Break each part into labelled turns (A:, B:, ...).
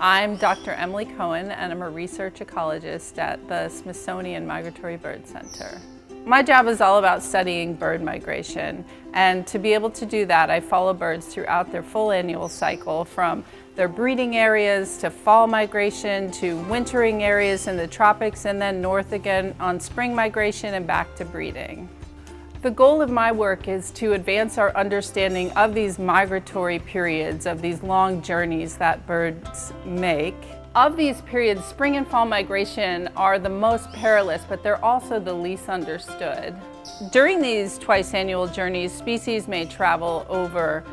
A: I'm Dr. Emily Cohen, and I'm a research ecologist at the Smithsonian Migratory Bird Center. My job is all about studying bird migration, and to be able to do that, I follow birds throughout their full annual cycle, from their breeding areas to fall migration to wintering areas in the tropics, and then north again on spring migration and back to breeding. The goal of my work is to advance our understanding of these migratory periods, of these long journeys that birds make. Of these periods, spring and fall migration are the most perilous, but they're also the least understood. During these twice-annual journeys, species may travel over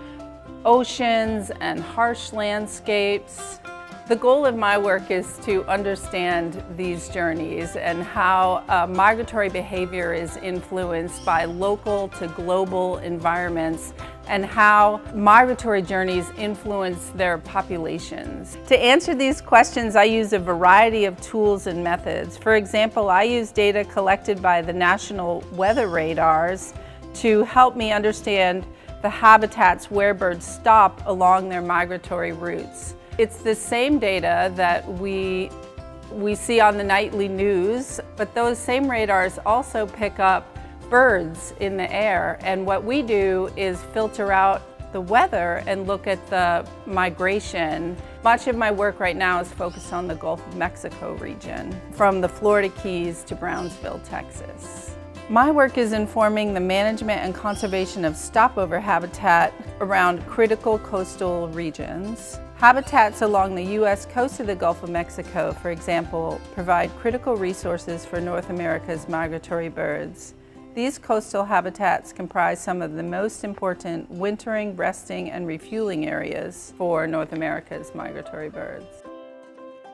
A: oceans and harsh landscapes. The goal of my work is to understand these journeys and how migratory behavior is influenced by local to global environments, and how migratory journeys influence their populations. To answer these questions, I use a variety of tools and methods. For example, I use data collected by the National Weather Radars to help me understand the habitats where birds stop along their migratory routes. It's the same data that we see on the nightly news, but those same radars also pick up birds in the air. And what we do is filter out the weather and look at the migration. Much of my work right now is focused on the Gulf of Mexico region, from the Florida Keys to Brownsville, Texas. My work is informing the management and conservation of stopover habitat around critical coastal regions. Habitats along the U.S. coast of the Gulf of Mexico, for example, provide critical resources for North America's migratory birds. These coastal habitats comprise some of the most important wintering, resting, and refueling areas for North America's migratory birds.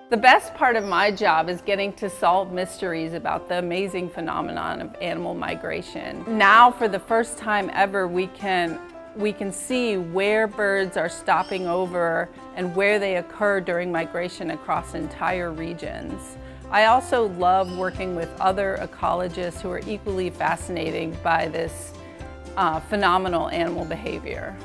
A: The best part of my job is getting to solve mysteries about the amazing phenomenon of animal migration. Now, for the first time ever, we can see where birds are stopping over and where they occur during migration across entire regions. I also love working with other ecologists who are equally fascinated by this phenomenal animal behavior.